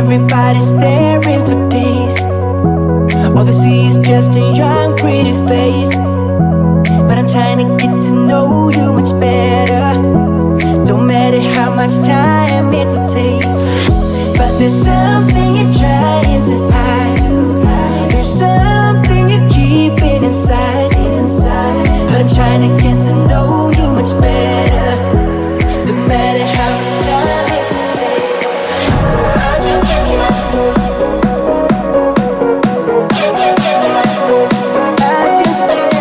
everybody's staring for days. All they see is just a young, pretty face. But I'm trying to get to know you much better. Don't matter how much time it will take. But there's something you're trying to hide. There's something you're keeping inside. I'm trying to get to know you much better. Don't matter how much time it will take. I just can't get enough. I just can't.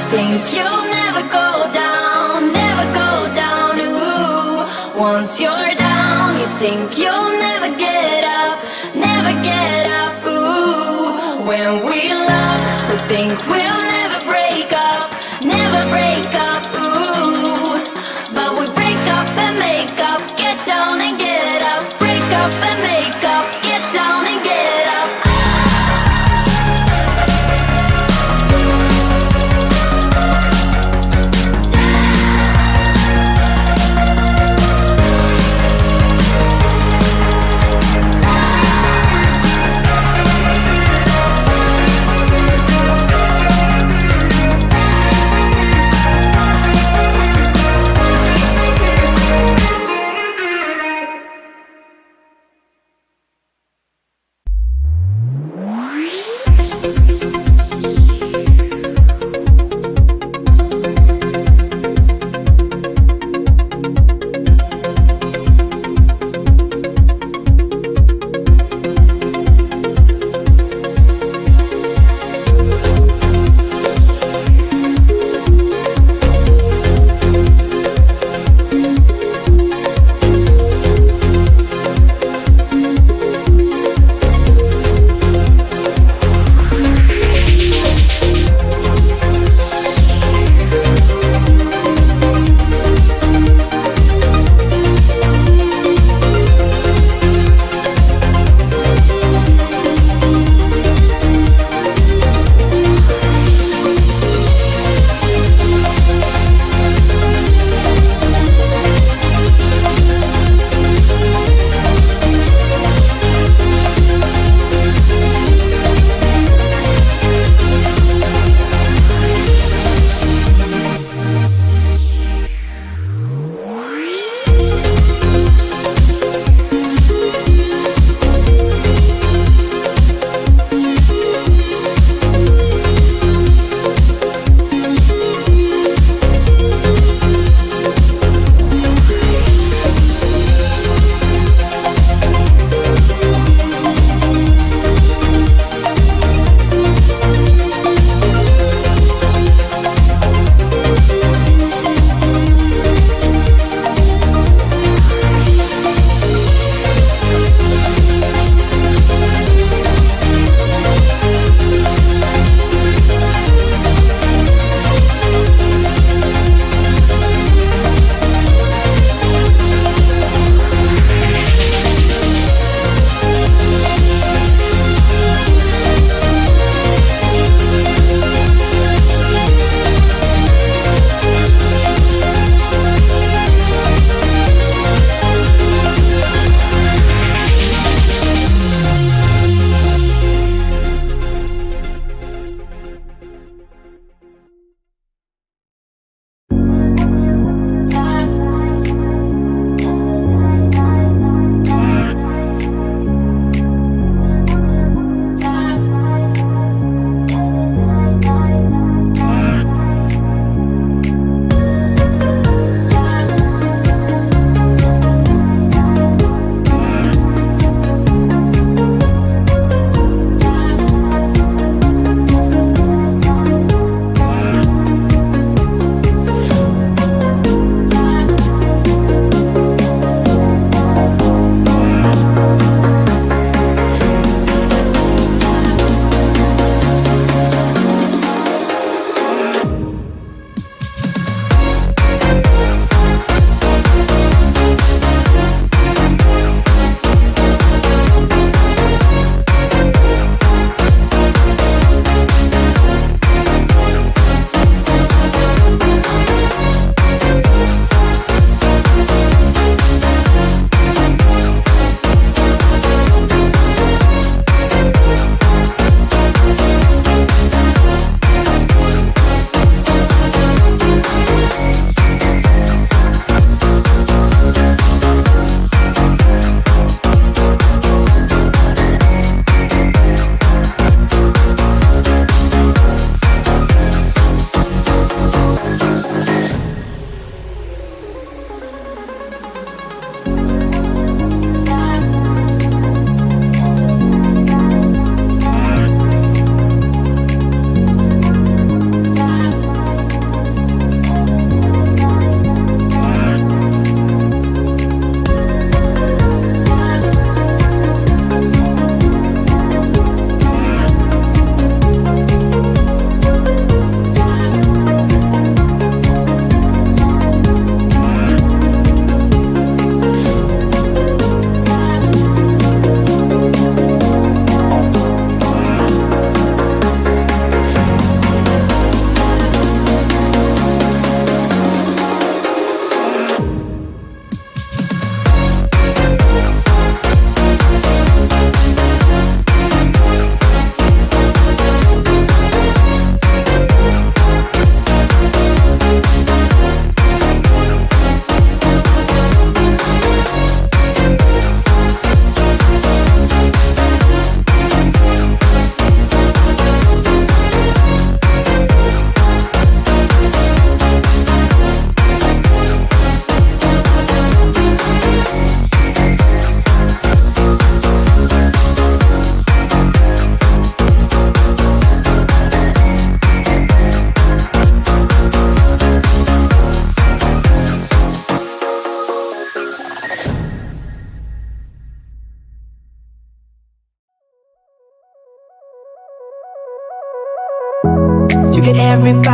think you'll never go down, never go down. Ooh, once you're down, you think you'll never get up, never get up. Ooh, when we love, we think we'll never break up, never break up. Ooh, but we break up and make up, get down and get up, break up and make up, get down and get up.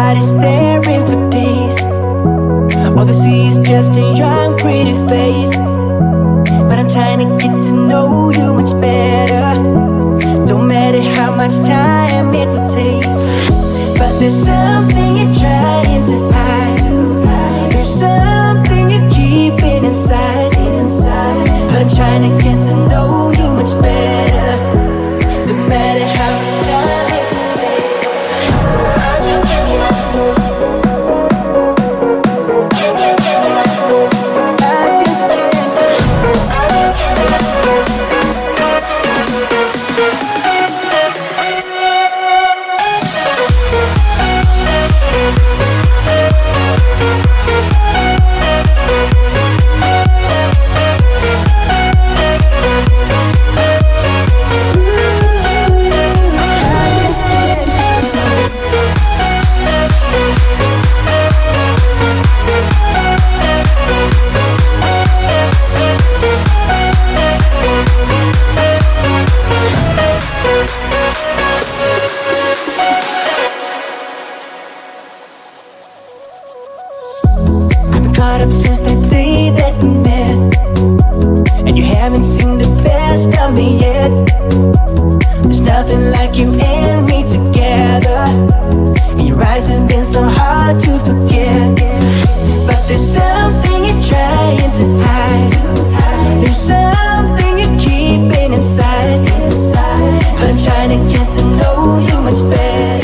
body staring for days. All they see is just a young pretty face, but I'm trying to get to know you much better. Don't matter how much time it will take, but there's something you're trying to hide. There's something you're keeping inside. But I'm trying to get to know you much better. Don't matter how much time it will take. I just can't get out. I just can't. Caught up since the day that we met, and you haven't seen the best of me yet. There's nothing like you and me together, and your eyes have been so hard to forget. But there's something you're trying to hide. There's something you're keeping inside. But I'm trying to get to know you much better.